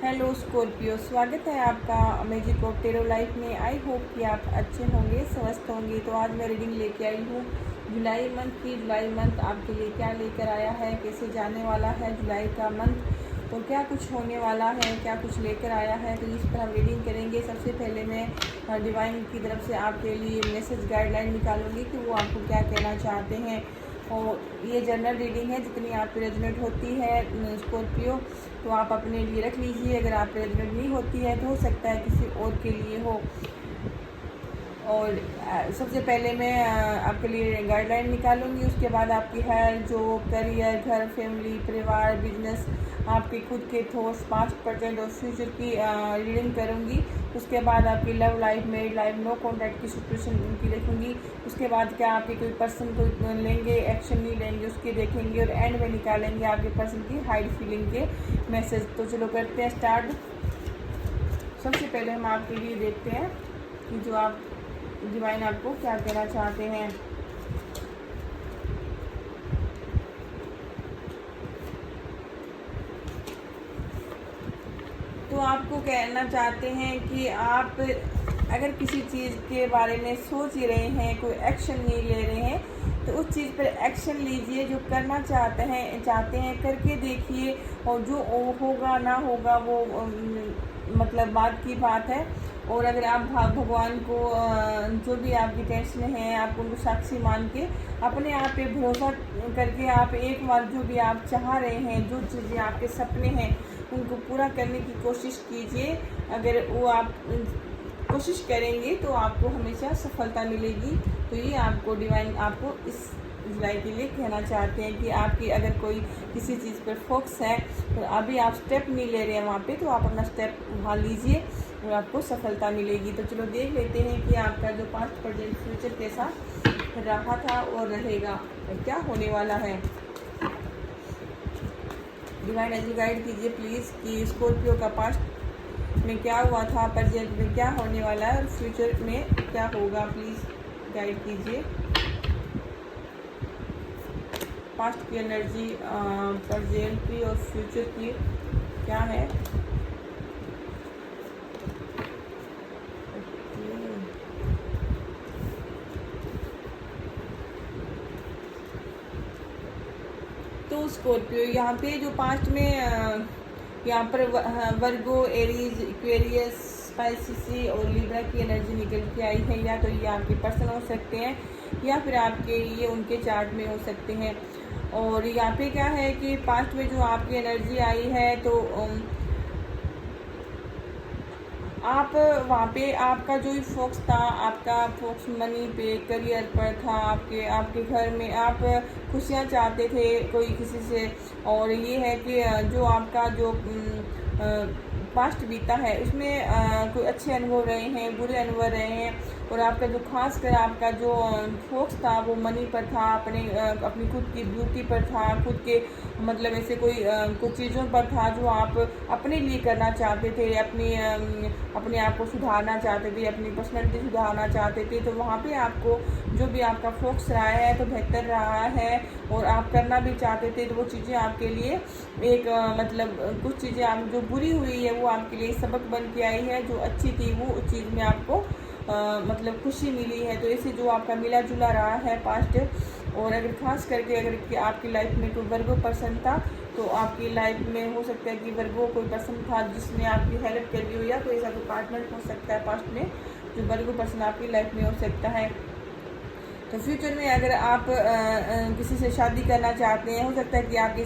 Hello Scorpio, स्वागत है आपका मैजिक ऑफ टेरो लाइफ में। आई होप कि आप अच्छे होंगे, स्वस्थ होंगे। तो आज मैं रीडिंग लेके आई हूँ जुलाई मंथ की। जुलाई मंथ आपके लिए क्या लेकर आया है, कैसे जाने वाला है जुलाई का मंथ और क्या कुछ होने वाला है, क्या कुछ लेकर आया है, तो इस पर हम रीडिंग करेंगे। सबसे पहले मैं डिवाइन की तरफ से आपके लिए मैसेज गाइडलाइन निकालूंगी कि वो आपको क्या कहना चाहते हैं। और ये जनरल रीडिंग है, जितनी आप पे रेजोनेट होती है स्कॉर्पियो तो आप अपने लिए रख लीजिए। अगर आप पे रेजोनेट नहीं होती है तो हो सकता है किसी और के लिए हो। और सबसे पहले मैं आपके लिए गाइडलाइन निकालूंगी, उसके बाद आपकी हेल्थ, जॉब, करियर, घर, फैमिली, परिवार, बिजनेस, आपके खुद के थॉट्स 5% और फ्यूचर की रीडिंग करूंगी। उसके बाद आपकी love life, married life, no contact की सिचुएशन उनकी देखूंगी। उसके बाद क्या आपके कोई पर्सन को लेंगे, एक्शन नहीं लेंगे, उसके देखेंगे। और एंड में निकालेंगे आपके पर्सन की हाइड फीलिंग के मैसेज। तो चलो करते हैं स्टार्ट। सबसे पहले हम आपके लिए देखते हैं कि जो आप डिवाइन आपको क्या कहना चाहते हैं। तो आपको कहना चाहते हैं कि आप अगर किसी चीज़ के बारे में सोच ही रहे हैं, कोई एक्शन नहीं ले रहे हैं, तो उस चीज़ पर एक्शन लीजिए। जो करना चाहते हैं करके देखिए। और जो होगा ना होगा वो मतलब बाद की बात है। और अगर आप भगवान को जो भी आपकी टेंशन है, आप उनको साक्षी मान के अपने आप पे भरोसा करके आप एक बार जो भी आप चाह रहे हैं, जो चीज़ें आपके सपने हैं, उनको पूरा करने की कोशिश कीजिए। अगर वो आप कोशिश करेंगे तो आपको हमेशा सफलता मिलेगी। तो ये आपको डिवाइन आपको इस जुलाई के लिए कहना चाहते हैं कि आपकी अगर कोई किसी चीज़ पर फोकस है तो अभी आप स्टेप नहीं ले रहे हैं वहाँ पे, तो आप अपना स्टेप वहाँ लीजिए और आपको सफलता मिलेगी। तो चलो देख लेते हैं कि आपका जो पास्ट, प्रेजेंट, फ्यूचर कैसा रहा था और रहेगा और क्या होने वाला है। डिवाइन एनर्जी गाइड कीजिए प्लीज़ कि स्कॉर्पियो का पास्ट में क्या हुआ था, प्रेजेंट में क्या होने वाला है और फ्यूचर में क्या होगा। प्लीज़ गाइड कीजिए पास्ट की एनर्जी, प्रेजेंट की और फ्यूचर की क्या है। तो स्कॉर्पियो यहाँ पे जो पास्ट में यहाँ पर वर्गो, एरीज, एक्वेरियस, स्पाइसिस और लिब्रा की एनर्जी निकल के आई है। या तो ये आपके पर्सन हो सकते हैं या फिर आपके ये उनके चार्ट में हो सकते हैं। और यहाँ पे क्या है कि पास्ट में जो आपकी एनर्जी आई है तो आप वहाँ पे आपका जो फोकस था, आपका फोकस मनी पे, करियर पर था। आपके घर में आप खुशियाँ चाहते थे कोई किसी से। और ये है कि जो आपका जो पास्ट बीता है उसमें कोई अच्छे अनुभव रहे हैं, बुरे अनुभव रहे हैं। और आपका जो खास कर आपका जो फोकस था वो मनी पर था, अपनी खुद की ब्यूटी पर था, खुद के मतलब ऐसे कुछ चीज़ों पर था जो आप अपने लिए करना चाहते थे, अपने आप को सुधारना चाहते थे, अपनी पर्सनैलिटी सुधारना चाहते थे। तो वहाँ पे आपको जो भी आपका फोकस रहा है तो बेहतर रहा है और आप करना भी चाहते थे। तो वो चीज़ें आपके लिए एक मतलब कुछ चीज़ें आप जो बुरी हुई है वो आपके लिए सबक बन के आई है। जो अच्छी थी वो उस चीज़ में आपको मतलब खुशी मिली है। तो ऐसे जो आपका मिला जुला रहा है पास्ट। और अगर खास करके अगर आपकी लाइफ में कोई वर्गो पर्सन था तो आपकी लाइफ में हो सकता है कि वर्गो कोई पर्सन था जिसने आपकी हेल्प करी हो, या कोई ऐसा कोई पार्टनर हो सकता है पास्ट में जो वर्गो पर्सन आपकी लाइफ में हो सकता है। तो फ्यूचर में अगर आप किसी से शादी करना चाहते हैं, हो सकता है कि आपकी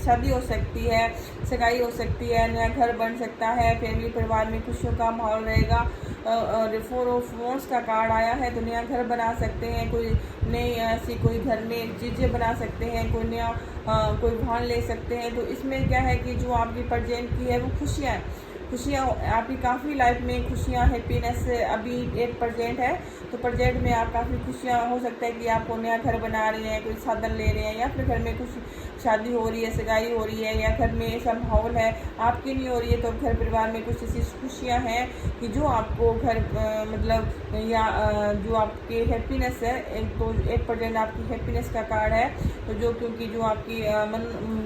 शादी हो सकती है, सगाई हो सकती है, नया घर बन सकता है, फैमिली परिवार में खुशियों का माहौल रहेगा। और 4 ऑफ वॉन्ड्स का कार्ड आया है तो नया घर बना सकते हैं, कोई नई ऐसी कोई घर में चीज़ें बना सकते हैं, कोई नया कोई वाहन ले सकते हैं। तो इसमें क्या है कि जो आपकी प्रेजेंट की है वो खुशियाँ आपकी काफ़ी लाइफ में खुशियाँ हैप्पीनेस अभी एक प्रेजेंट है। तो प्रेजेंट में आप काफ़ी खुशियाँ हो सकता है कि आप नया घर बना रहे हैं, कोई साधन ले रहे हैं, या फिर घर में कुछ शादी हो रही है, सगाई हो रही है, या घर में ऐसा माहौल है आपकी नहीं हो रही है, तो घर परिवार में कुछ ऐसी खुशियाँ हैं कि जो आपको घर मतलब या जो आपके हैप्पीनेस है, एक परसेंट आपकी हैप्पीनेस का कार्ड है। तो जो क्योंकि जो आपकी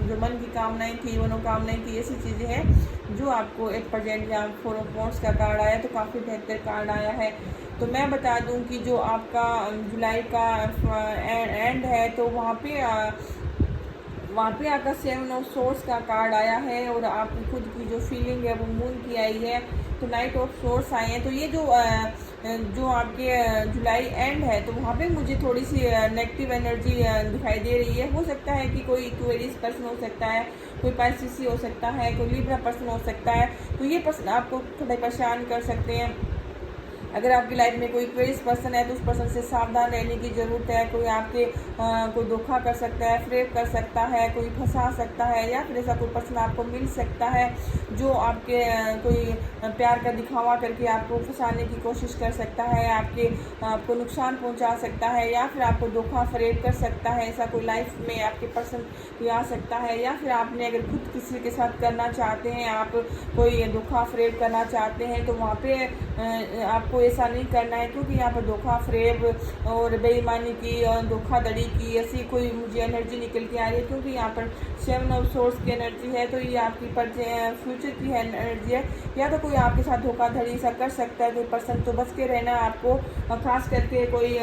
जो मन की कामनाएं थी, मनोकामनाएं थी, ऐसी चीज़ें हैं जो आपको 8% या 4 ऑफ वॉन्ड्स का कार्ड आया, तो काफ़ी बेहतर कार्ड आया है। तो मैं बता दूं कि जो आपका जुलाई का एंड है, तो वहाँ पे आपका 7 ऑफ सोर्स का कार्ड आया है, और आपकी खुद की जो फीलिंग है वो मून की आई है। तो नाइट ऑफ सोर्स आए हैं। तो ये जो आपके जुलाई एंड है, तो वहाँ पे मुझे थोड़ी सी नेगेटिव एनर्जी दिखाई दे रही है। हो सकता है कि कोई क्वेरीज पर्सन हो सकता है, कोई पाइसिस हो सकता है, कोई लिब्रा पर्सन हो सकता है। तो ये पर्सन आपको थोड़ा परेशान कर सकते हैं। अगर आपकी लाइफ में कोई क्वेरीज पर्सन है, तो उस पर्सन से सावधान रहने की ज़रूरत है। कोई आपके कोई धोखा कर सकता है, फ्रेब कर सकता है, कोई फंसा सकता है, या फिर ऐसा कोई पर्सन आपको मिल सकता है जो आपके कोई प्यार का दिखावा करके आपको फंसाने की कोशिश कर सकता है, आपको नुकसान पहुंचा सकता है, या फिर आपको धोखा फ्रेब कर सकता है। ऐसा कोई लाइफ में आपके पर्सन आ सकता है। या फिर आपने अगर खुद किसी के साथ करना चाहते हैं, आप कोई धोखा फ्रेब करना चाहते हैं, तो वहाँ पे आपको ऐसा नहीं करना है, क्योंकि यहाँ पर धोखा फ्रेब और बेईमानी की और धोखाधड़ी की ऐसी कोई मुझे एनर्जी निकल के आ रही है। क्योंकि यहाँ पर 7 ऑफ सोर्स की एनर्जी है, तो ये आपकी फ्यूचर की एनर्जी है। या तो कोई आपके साथ धोखाधड़ी सा कर सकता है कोई पर्सन, तो बच के रहना आपको। खास करके कोई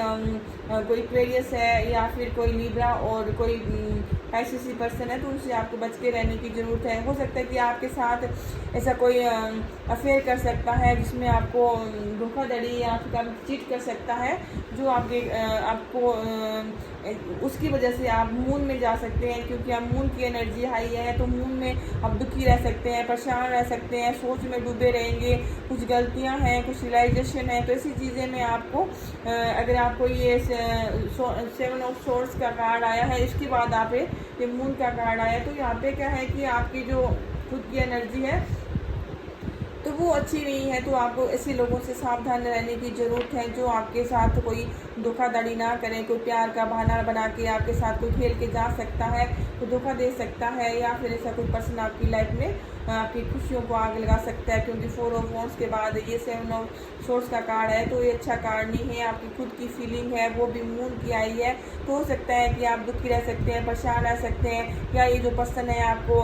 क्वेरियस है, या फिर कोई लिब्रा और कोई ऐसी पर्सन है, तो उनसे आपको बच के रहने की ज़रूरत है। हो सकता है कि आपके साथ ऐसा कोई अफेयर कर सकता है जिसमें आपको धोखाधड़ी या फिर चीट कर सकता है, जो आपको उसकी वजह से आप मून में जा सकते हैं। क्योंकि आप मून की एनर्जी हाई है, तो मून में आप दुखी रह सकते हैं, परेशान रह सकते हैं, सोच में डूबे रहेंगे, कुछ गलतियां हैं, कुछ रियलाइजेशन है। तो ऐसी चीज़ें में आपको अगर आपको ये 7 ऑफ सोर्स का कार्ड आया है, इसके बाद आप ये मून का कार्ड आया, तो यहाँ पे क्या है कि आपकी जो खुद की एनर्जी है तो वो अच्छी नहीं है। तो आपको ऐसे लोगों से सावधान रहने की ज़रूरत है जो आपके साथ कोई धोखाधड़ी ना करें, कोई प्यार का बहाना बना के आपके साथ कोई खेल के जा सकता है, कोई धोखा दे सकता है, या फिर ऐसा कोई पर्सन आपकी लाइफ में आपकी खुशियों को आग लगा सकता है। क्योंकि 4 ऑफ वॉन्ड्स के बाद ये 7 ऑफ सोर्स का कार्ड है, तो ये अच्छा कार्ड नहीं है। आपकी खुद की फीलिंग है वो भी मून की आई है, तो हो सकता है कि आप दुखी रह सकते हैं, परेशान रह सकते हैं, या ये जो पर्सन है आपको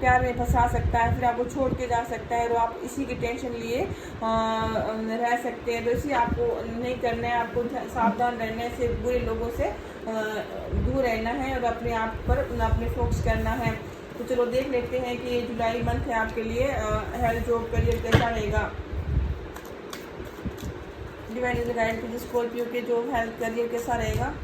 प्यार में फंसा सकता है, फिर आपको छोड़ के जा सकता है, और आप इसी की टेंशन लिए रह सकते हैं। तो इसी आपको नहीं करना है, आपको सावधान रहने से, बुरे लोगों से दूर रहना है, और अपने आप पर अपने फोकस करना है। तो चलो देख लेते हैं कि ये जुलाई मंथ है आपके लिए हेल्थ, जॉब, करियर कैसा रहेगा। Divine is guide to Scorpio के जॉब, हेल्थ, करियर कैसा रहेगा।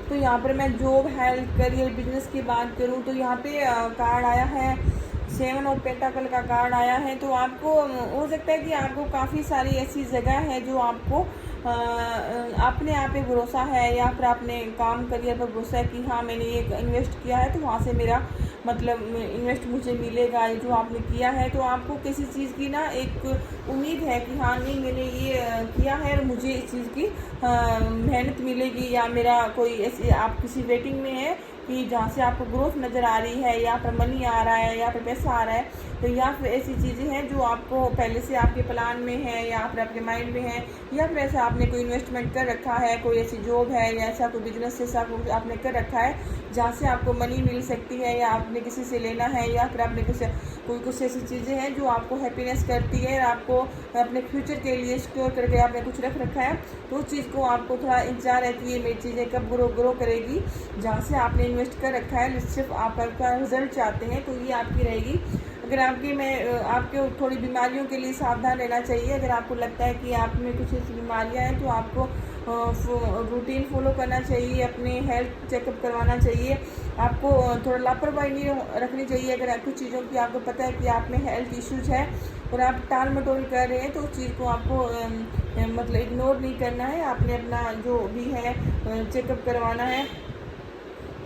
तो यहाँ पर मैं जॉब, हेल्थ, करियर, बिजनेस की बात करूँ, तो यहाँ पे कार्ड आया है 7 ऑफ पेंटाकल का कार्ड आया है। तो आपको हो सकता है कि आपको काफ़ी सारी ऐसी जगह है जो आपको अपने आप पे भरोसा है, या फिर आपने काम करियर पर भरोसा है कि हाँ मैंने ये इन्वेस्ट किया है, तो वहाँ से मेरा मतलब इन्वेस्ट मुझे मिलेगा, जो आपने किया है। तो आपको किसी चीज़ की ना एक उम्मीद है कि हाँ नहीं मैंने ये किया है और मुझे इस चीज़ की मेहनत मिलेगी, या मेरा कोई ऐसी आप किसी वेटिंग में है कि जहाँ से आपको ग्रोथ नज़र आ रही है, या फिर मनी आ रहा है, या फिर पैसा आ रहा है। तो या फिर ऐसी चीज़ें हैं जो आपको पहले से आपके प्लान में है, या फिर आपके माइंड में है, या फिर ऐसा आपने कोई इन्वेस्टमेंट कर रखा है, कोई ऐसी जॉब है, या ऐसा कोई बिजनेस ऐसा आपने कर रखा है जहाँ से आपको मनी मिल सकती है, या आपने किसी से लेना है, या फिर आपने कुछ ऐसी चीज़ें हैं जो आपको हैप्पीनेस करती है, आपको अपने फ्यूचर के लिए सिक्योर करके आपने कुछ रख रखा है। तो उस चीज़ को आपको थोड़ा इंतजार है कि ये मेरी चीज़ें कब ग्रो करेगी। जहाँ से आपने इन्वेस्ट कर रखा है, सिर्फ आप का रिजल्ट चाहते हैं, तो ये आपकी रहेगी अगर आपके थोड़ी बीमारियों के लिए सावधान रहना चाहिए। अगर आपको लगता है कि आप में कुछ ऐसी बीमारियां हैं तो आपको रूटीन फॉलो करना चाहिए, अपने हेल्थ चेकअप करवाना चाहिए। आपको थोड़ा लापरवाही नहीं रखनी चाहिए। अगर कुछ चीज़ों की आपको पता है कि आप में हेल्थ इश्यूज है और आप टाल मटोल कर रहे हैं तो उस चीज़ को आपको मतलब इग्नोर नहीं करना है। आपने अपना जो भी है चेकअप करवाना है।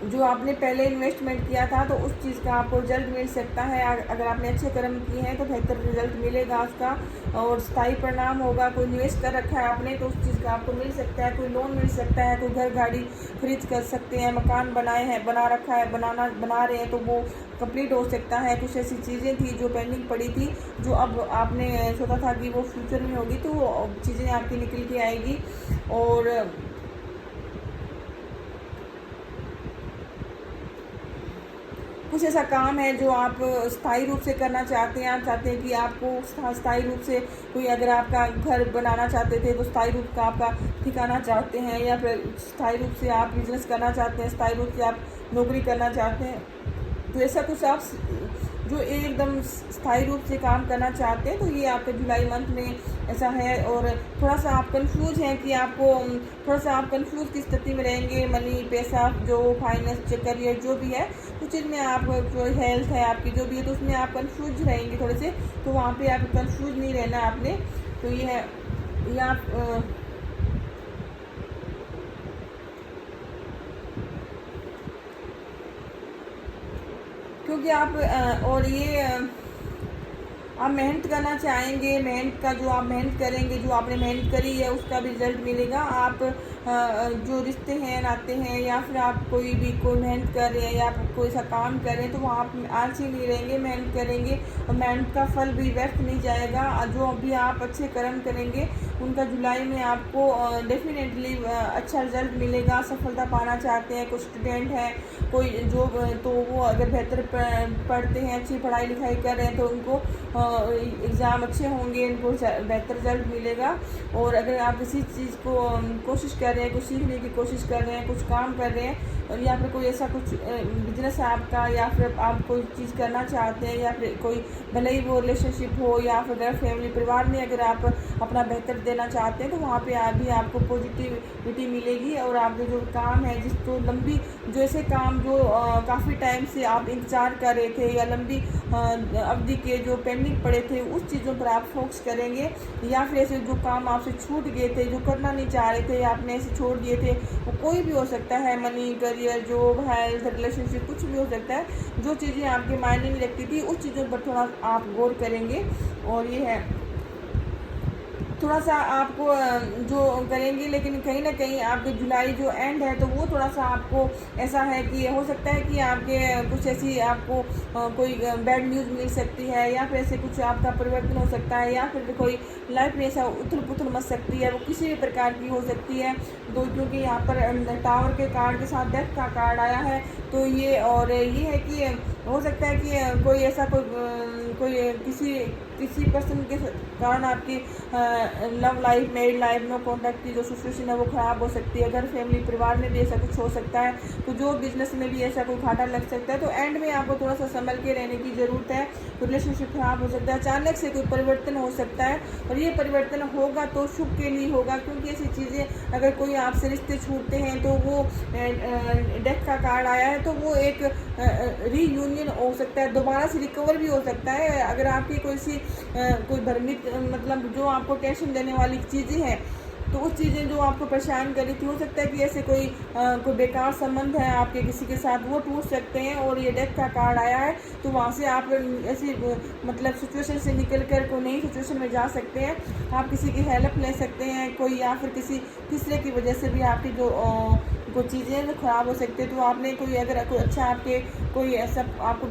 जो आपने पहले इन्वेस्टमेंट किया था तो उस चीज़ का आपको रिजल्ट मिल सकता है। अगर आपने अच्छे कर्म किए हैं तो बेहतर रिजल्ट मिलेगा उसका और स्थायी परिणाम होगा। कोई निवेश कर रखा है आपने तो उस चीज़ का आपको मिल सकता है। कोई लोन मिल सकता है, कोई घर गाड़ी खरीद कर सकते हैं, मकान बना रखा है, बना रहे हैं तो वो कंप्लीट हो सकता है। कुछ ऐसी चीज़ें थी जो पेंडिंग पड़ी थी, जो अब आपने सोचा था कि वो फ्यूचर में होगी, तो वो चीज़ें आपकी निकल के आएगी। और कुछ ऐसा काम है जो आप स्थायी रूप से करना चाहते हैं। आप चाहते हैं कि आपको स्थायी रूप से कोई, अगर आपका घर बनाना चाहते थे तो स्थायी रूप का आपका ठिकाना चाहते हैं, या फिर स्थायी रूप से आप बिजनेस करना चाहते हैं, स्थायी रूप से आप नौकरी करना चाहते हैं। तो ऐसा कुछ आप जो एकदम स्थायी रूप से काम करना चाहते हैं तो ये आपके जुलाई मंथ में ऐसा है। और थोड़ा सा आप कंफ्यूज हैं कि थोड़ा सा आप कंफ्यूज की स्थिति में रहेंगे। मनी, पैसा, जो फाइनेंस, करियर जो भी है उस चीज़ में आप, जो हेल्थ है आपकी जो भी है तो उसमें आप कंफ्यूज रहेंगे थोड़े से। तो वहाँ पे आप कंफ्यूज नहीं रहना आपने। तो ये है, ये आप क्योंकि आप और ये आप मेहनत करना चाहेंगे। मेहनत का जो आप मेहनत करेंगे, जो आपने मेहनत करी है उसका भी रिजल्ट मिलेगा। आप जो रिश्ते हैं, नाते हैं, या फिर आप कोई मेहनत कर रहे हैं या आप कोई सा काम कर रहे हैं तो वहाँ आप आलसी नहीं रहेंगे, मेहनत करेंगे और मेहनत का फल भी व्यर्थ नहीं जाएगा। जो अभी आप अच्छे कर्म करेंगे उनका जुलाई में आपको डेफिनेटली अच्छा रिजल्ट मिलेगा। सफलता पाना चाहते हैं कुछ स्टूडेंट हैं, कोई जो तो वो अगर बेहतर पढ़ते हैं, अच्छी पढ़ाई लिखाई कर रहे हैं तो उनको एग्ज़ाम अच्छे होंगे, उनको बेहतर रिजल्ट मिलेगा। और अगर आप किसी चीज़ को कोशिश कर रहे हैं, कुछ सीखने की कोशिश कर रहे हैं, कुछ काम कर रहे हैं, और या फिर कोई ऐसा कुछ बिजनेस है आपका, या फिर आप कोई चीज़ करना चाहते हैं, या फिर कोई भले ही वो रिलेशनशिप हो या फिर अगर फैमिली परिवार में अगर आप अपना बेहतर देना चाहते हैं तो वहाँ पे भी आपको पॉजिटिविटी मिलेगी। और आपके जो काम है, जो लंबी, जो ऐसे काम जो काफ़ी टाइम से आप इंतज़ार कर रहे थे या लंबी अवधि के जो पेंडिंग पड़े थे उस चीज़ों पर आप फोकस करेंगे। या फिर ऐसे जो काम आपसे छूट गए थे, जो करना नहीं चाह रहे थे, आपने ऐसे छोड़ दिए थे, वो कोई भी हो सकता है, money, career, job, health, relationship, कुछ भी हो सकता है। जो चीज़ें आपके मायने नहीं रखती थी उस चीज़ों पर थोड़ा आप गौर करेंगे। और ये है, थोड़ा सा आपको जो करेंगे, लेकिन कहीं ना कहीं आपके जुलाई जो एंड है तो वो थोड़ा सा आपको ऐसा है कि हो सकता है कि आपके कुछ ऐसी आपको कोई बैड न्यूज़ मिल सकती है, या फिर ऐसे कुछ आपका परिवर्तन हो सकता है, या फिर कोई लाइफ में ऐसा उथल पुथल मच सकती है, वो किसी भी प्रकार की हो सकती है। तो क्योंकि यहाँ पर टावर के कार्ड के साथ डेथ का कार्ड आया है तो ये, और ये है कि हो सकता है कि कोई ऐसा कोई किसी पर्सन के कारण आपकी लव लाइफ, मैरिड लाइफ में कॉन्टैक्ट की जो सिचुएशन है वो ख़राब हो सकती है। अगर फैमिली परिवार में भी ऐसा कुछ हो सकता है, तो जो बिजनेस में भी ऐसा कोई घाटा लग सकता है। तो एंड में आपको थोड़ा सा संभल के रहने की ज़रूरत है। रिलेशनशिप ख़राब हो सकता है, अचानक से कोई परिवर्तन हो सकता है, और ये परिवर्तन होगा तो शुभ के लिए होगा। क्योंकि ऐसी चीज़ें, अगर कोई आपसे रिश्ते छूटते हैं तो वो डेथ का कार्ड आया है तो वो एक रीयूनियन हो सकता है, दोबारा से रिकवर भी हो सकता है। अगर आपकी कोई भ्रमित, मतलब जो आपको टेंशन देने वाली चीज़ें हैं तो उस चीज़ें जो आपको परेशान कर रही थी, हो सकता है कि ऐसे कोई बेकार संबंध है आपके किसी के साथ, वो टूट सकते हैं। और ये डेथ का कार्ड आया है तो वहाँ से आप ऐसी मतलब सिचुएशन से निकल कर कोई नई सिचुएशन में जा सकते हैं। आप किसी की हेल्प ले सकते हैं कोई, या फिर किसी तीसरे की वजह से भी आपकी जो कुछ चीज़ें जो ख़राब हो सकती है। तो आपने कोई, अगर कोई अच्छा आपके कोई ऐसा आपको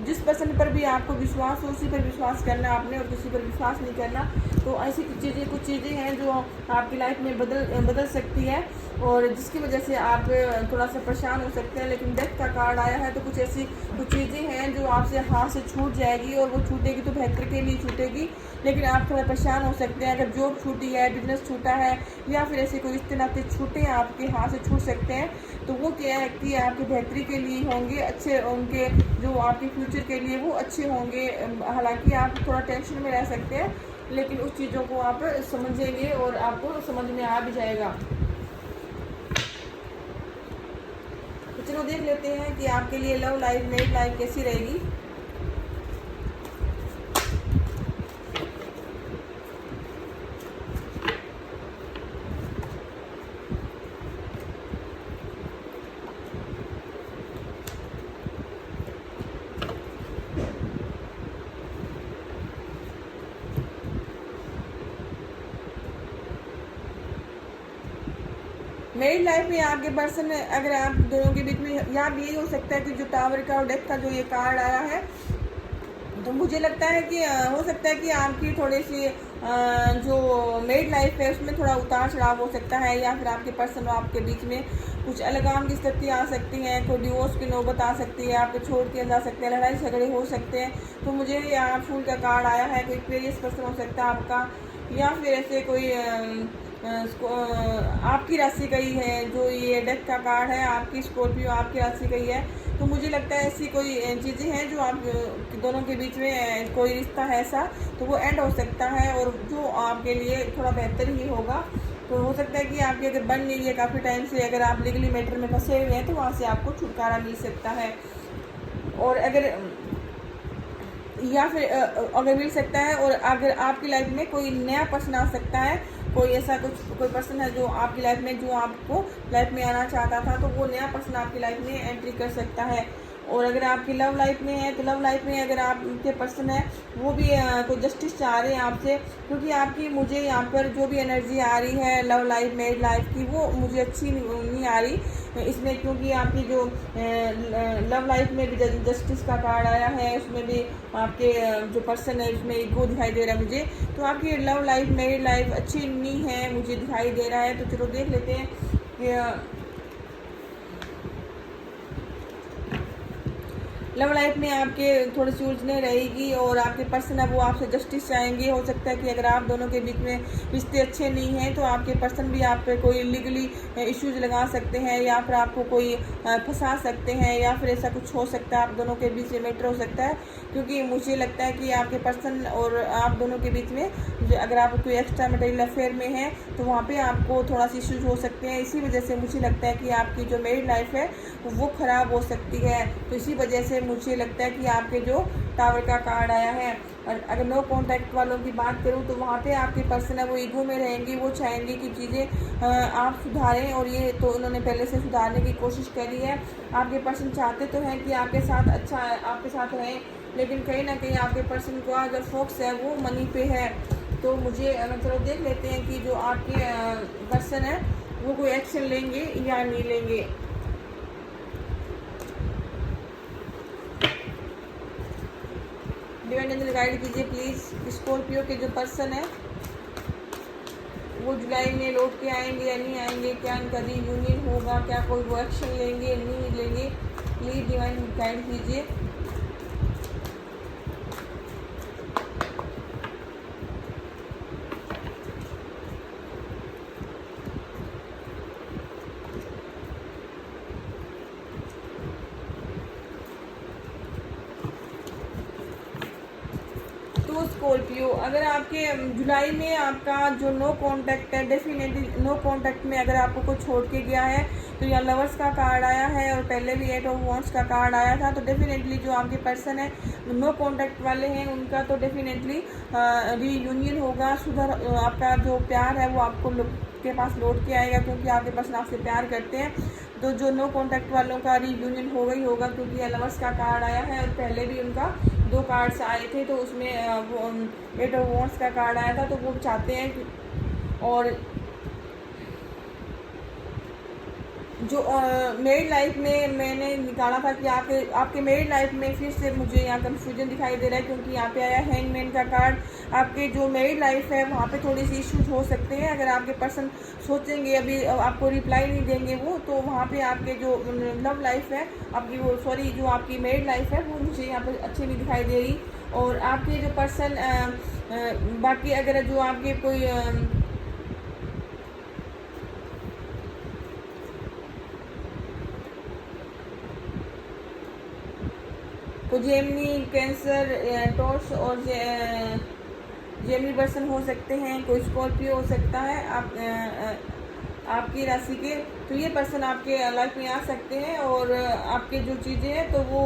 जिस पर्सन पर भी आपको विश्वास हो उसी पर विश्वास करना आपने, और किसी पर विश्वास नहीं करना। तो ऐसी कुछ चीज़ें हैं जो आपकी लाइफ में बदल सकती है, और जिसकी वजह से आप थोड़ा सा परेशान हो सकते हैं। लेकिन डेथ का कार्ड आया है तो कुछ चीज़ें हैं जो आपसे हाथ से छूट जाएगी, और वो छूटेगी तो बेहतर के लिए छूटेगी। लेकिन आप थोड़ा परेशान हो सकते हैं। अगर जॉब छूटी है, बिजनेस छूटा है, या फिर ऐसे कोई रिश्ते नाते छूटे हैं, आपके हाथ से छूट सकते हैं, तो वो क्या है कि आपकी बेहतरी के लिए होंगे। अच्छे उनके जो आपके फ्यूचर के लिए वो अच्छे होंगे। हालांकि आप थोड़ा टेंशन में रह सकते हैं, लेकिन उस चीज़ों को आप समझेंगे और आपको समझ में आ भी जाएगा। तो चलो देख लेते हैं कि आपके लिए लव लाइफ, मेरिड लाइफ कैसी रहेगी। मेरिड लाइफ में आपके पर्सन, अगर आप दोनों के बीच में, या भी यही हो सकता है कि जो टावर का और डेथ का जो ये कार्ड आया है, तो मुझे लगता है कि हो सकता है कि आपकी थोड़ी सी जो मेरिड लाइफ है उसमें थोड़ा उतार चढ़ाव हो सकता है, या फिर आपके पर्सन और आपके बीच में कुछ अलगाम की स्थिति आ सकती है, कोई डिवोर्स की नौबत आ सकती है, आपको छोड़ के जा सकते हैं, लड़ाई झगड़े हो सकते हैं। तो मुझे यहाँ फूल का कार्ड आया है, कोई एक्वेरियस पर्सन हो सकता है आपका, या फिर ऐसे कोई आपकी राशि का ही है। जो ये डेथ का कार्ड है, आपकी स्कॉर्पियो आपकी राशि का ही है। तो मुझे लगता है ऐसी कोई चीज़ें हैं जो आप दोनों के बीच में कोई रिश्ता है ऐसा, तो वो एंड हो सकता है, और जो आपके लिए थोड़ा बेहतर ही होगा। तो हो सकता है कि आपकी अगर बन नहीं है काफ़ी टाइम से, अगर आप लीगली मैटर में फंसे हुए हैं, तो वहाँ से आपको छुटकारा मिल सकता है। और अगर या फिर अगर मिल सकता है, और अगर आपकी लाइफ में कोई नया पर्सन आ सकता है, कोई ऐसा कोई पर्सन है जो आपकी लाइफ में, जो आपको लाइफ में आना चाहता था, तो वो नया पर्सन आपकी लाइफ में एंट्री कर सकता है। और अगर आपकी लव लाइफ में है, तो लव लाइफ में अगर आपके पर्सन है वो भी कोई जस्टिस चाह रहे हैं आपसे, क्योंकि आपकी मुझे यहाँ पर जो भी एनर्जी आ रही है लव लाइफ मेरिड लाइफ की, वो मुझे अच्छी नहीं आ रही इसमें, क्योंकि आपकी जो लव लाइफ में भी जस्टिस का कार्ड आया है, उसमें भी आपके जो पर्सन है उसमें ईगो दिखाई दे रहा है मुझे। तो आपकी लव लाइफ मेरिड लाइफ अच्छी नहीं है मुझे दिखाई दे रहा है। तो चलो देख लेते हैं कि लव लाइफ में आपके थोड़ी सी उलझने रहेगी, और आपके पर्सन है वो आपसे जस्टिस चाहेंगे। हो सकता है कि अगर आप दोनों के बीच में रिश्ते अच्छे नहीं हैं, तो आपके पर्सन भी आप पे कोई लीगली इश्यूज लगा सकते हैं, या फिर आपको कोई फंसा सकते हैं, या फिर ऐसा कुछ हो सकता है, आप दोनों के बीच में मैटर हो सकता है। क्योंकि मुझे लगता है कि आपके पर्सन और आप दोनों के बीच में अगर आप कोई एक्स्ट्रा मटेरियल अफेयर में है, तो वहाँ पे आपको थोड़ा सा इश्यूज हो सकते हैं। इसी वजह से मुझे लगता है कि आपकी जो मेरिड लाइफ है वो ख़राब हो सकती है। तो इसी वजह से मुझे लगता है कि आपके जो टावर का कार्ड आया है, और अगर नो कॉन्टैक्ट वालों की बात करूं, तो वहाँ पे आपके पर्सन है वो ईगो में रहेंगे, वो चाहेंगे कि चीज़ें आप सुधारें, और ये तो उन्होंने पहले से सुधारने की कोशिश करी है। आपके पर्सन चाहते तो हैं कि आपके साथ अच्छा आपके साथ रहें, लेकिन कहीं ना कहीं आपके पर्सन का जो फोकस है वो मनी पे है। तो मुझे चलो देख लेते हैं कि जो आपके पर्सन है वो कोई एक्शन लेंगे या नहीं लेंगे। डिवाइन एंजल गाइड कीजिए प्लीज़, स्कॉर्पियो के जो पर्सन है वो जुलाई में लौट के आएंगे या नहीं आएंगे, क्या इनका रीयूनियन होगा, क्या कोई वो एक्शन लेंगे नहीं लेंगे, प्लीज़ डिवाइन गाइड कीजिए। तो स्कॉर्पियो, अगर आपके जुलाई में आपका जो नो कांटेक्ट है, डेफिनेटली नो कांटेक्ट में अगर आपको कोई छोड़ के गया है, तो यहाँ लवर्स का कार्ड आया है, और पहले भी 8 ऑफ वॉन्ड्स का कार्ड आया था। तो डेफिनेटली जो आपके पर्सन है नो कांटेक्ट वाले हैं, उनका तो डेफिनेटली रीयूनियन होगा, सुधर आपका जो प्यार है वो आपको के पास लौट के आएगा, क्योंकि आपके पर्सन आपसे प्यार करते हैं। तो जो नो कांटेक्ट वालों का रीयूनियन होगा ही होगा, क्योंकि लवर्स का कार्ड आया है, और पहले भी उनका 2 कार्ड्स आए थे, तो उसमें वो 8 ऑफ वॉन्ड्स का कार्ड आया था। तो वो चाहते हैं कि, और जो मेरी लाइफ में मैंने निकाला था कि आपके मेरी लाइफ में फिर से मुझे यहाँ कंफ्यूजन दिखाई दे रहा है, क्योंकि यहाँ पे आया हैंगमैन का कार्ड। आपके जो मेरी लाइफ है वहाँ पे थोड़ी सी इश्यूज हो सकते हैं, अगर आपके पर्सन सोचेंगे अभी आपको रिप्लाई नहीं देंगे वो, तो वहाँ पे आपके जो लव लाइफ है आपकी, वो सॉरी जो आपकी मेरी लाइफ है वो मुझे यहाँ पर अच्छी नहीं दिखाई दे रही। और आपके जो पर्सन बाकी अगर जो आपके कोई जेमिनी, कैंसर, टॉर्च और जेमिनी पर्सन हो सकते हैं, कोई स्कॉर्पियो हो सकता है आपकी राशि के। तो ये पर्सन आपके लाइफ में आ सकते हैं और आपके जो चीज़ें हैं तो वो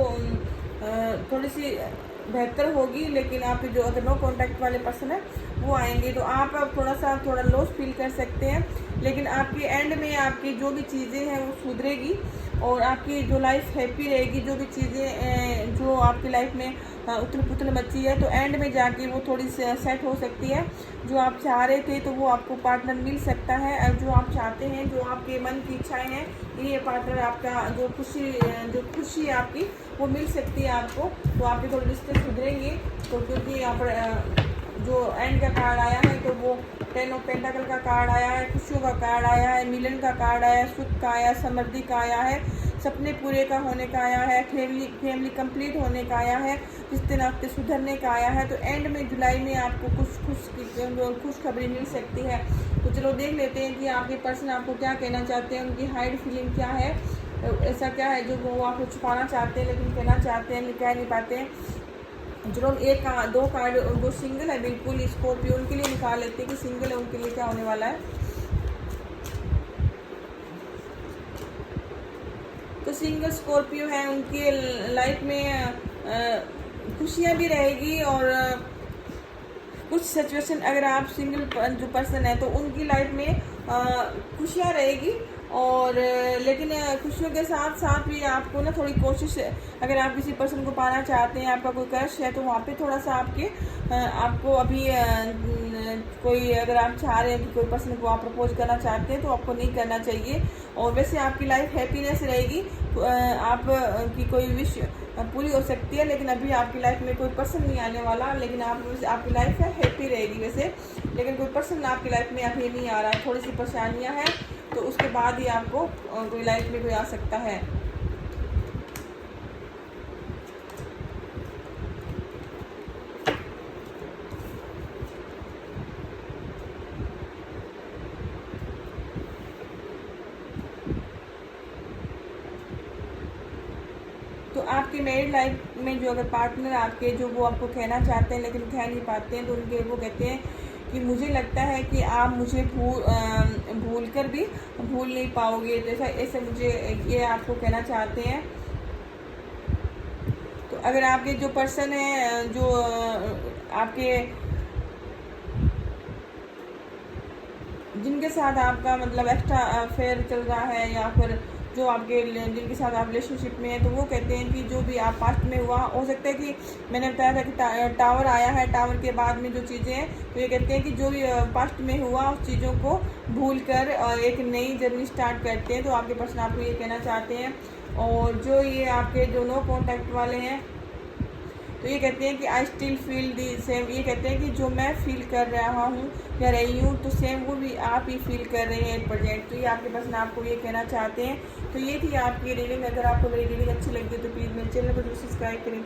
थोड़ी सी बेहतर होगी, लेकिन आपके जो अगर नो कॉन्टैक्ट वाले पर्सन है वो आएंगे तो आप थोड़ा लॉस फील कर सकते हैं, लेकिन आपके एंड में आपकी जो भी चीज़ें हैं वो सुधरेगी और आपकी जो लाइफ हैप्पी रहेगी। जो भी चीज़ें जो आपकी लाइफ में उथल पुथल मची है तो एंड में जाके वो थोड़ी सेट हो सकती है। जो आप चाह रहे थे तो वो आपको पार्टनर मिल सकता है, और जो आप चाहते हैं, जो आपके मन की इच्छाएं हैं, ये पार्टनर आपका जो खुशी है आपकी वो मिल सकती है आपको। तो आपके थोड़े रिश्ते सुधरेंगे। तो क्योंकि यहाँ पर जो एंड का कार्ड आया है तो वो 10 ऑफ पेंटाकल का कार्ड आया है, खुशियों का कार्ड आया है, मिलन का कार्ड आया है, सुख का आया, समृद्धि का आया है, सपने पूरे का होने का आया है, फैमिली कंप्लीट होने का आया है, रिश्ते नाते सुधरने का आया है। तो एंड में जुलाई में आपको कुछ खुशखबरी मिल सकती है। तो चलो देख लेते हैं कि आपके पर्सन आपको क्या कहना चाहते हैं, उनकी हाइड फीलिंग क्या है, ऐसा क्या है जो वो आपको छुपाना चाहते हैं लेकिन कहना चाहते हैं, कह नहीं पाते हैं। चलो हम दो कार्ड जो सिंगल है बिल्कुल स्कॉर्पियो उनके लिए निकाल लेते हैं कि सिंगल है उनके लिए क्या होने वाला है। तो सिंगल स्कॉर्पियो है, उनके लाइफ में खुशियाँ भी रहेगी और कुछ सिचुएशन, अगर आप सिंगल जो पर्सन है तो उनकी लाइफ में खुशियाँ रहेगी और लेकिन खुशियों के साथ साथ भी आपको ना थोड़ी कोशिश, अगर आप किसी पर्सन को पाना चाहते हैं, आपका कोई क्रश है तो वहाँ पे थोड़ा सा आपको अभी कोई, अगर आप चाह रहे हैं कि कोई पर्सन को आप प्रपोज करना चाहते हैं तो आपको नहीं करना चाहिए। और वैसे आपकी लाइफ हैप्पीनेस रहेगी, आप की कोई विश पूरी हो सकती है, लेकिन अभी आपकी लाइफ में कोई पर्सन नहीं आने वाला, लेकिन आपकी लाइफ है हैप्पी रहेगी वैसे, लेकिन कोई पर्सन आपकी लाइफ में अभी नहीं आ रहा है, थोड़ी सी परेशानियां हैं, तो उसके बाद ही आपको कोई लाइफ में कोई आ सकता है। तो आपकी मैरिड लाइफ में जो अगर पार्टनर आपके जो वो आपको कहना चाहते हैं लेकिन कह नहीं पाते हैं, तो उनके वो कहते हैं कि मुझे लगता है कि आप मुझे भूल कर भी भूल नहीं पाओगे, जैसा ऐसे मुझे ये आपको कहना चाहते हैं। तो अगर आपके जो पर्सन है जो आपके जिनके साथ आपका मतलब एक्स्ट्रा अफेयर चल रहा है या फिर जो आपके जिनके साथ आप रिलेशनशिप में है, तो वो कहते हैं कि जो भी आप पास्ट में हुआ हो सकता है कि मैंने बताया था कि टावर आया है, टावर के बाद में जो चीज़ें हैं, तो ये कहते हैं कि जो भी पास्ट में हुआ उस चीज़ों को भूल कर एक नई जर्नी स्टार्ट करते हैं। तो आपके पर्सन आपको ये कहना चाहते हैं। और जो ये आपके जो नो कॉन्टैक्ट वाले हैं तो ये कहते हैं कि I still feel the same, ये कहते हैं कि जो मैं फील कर रहा हूँ या रही हूँ तो सेम वो भी आप ही फील कर रहे हैं एट प्रेजेंट। तो ये आपके पर्सन आपको ये कहना चाहते हैं। तो ये थी आपकी रीडिंग। अगर आपको मेरी रीडिंग अच्छी लगी तो प्लीज़ मेरे चैनल को सब्सक्राइब करें।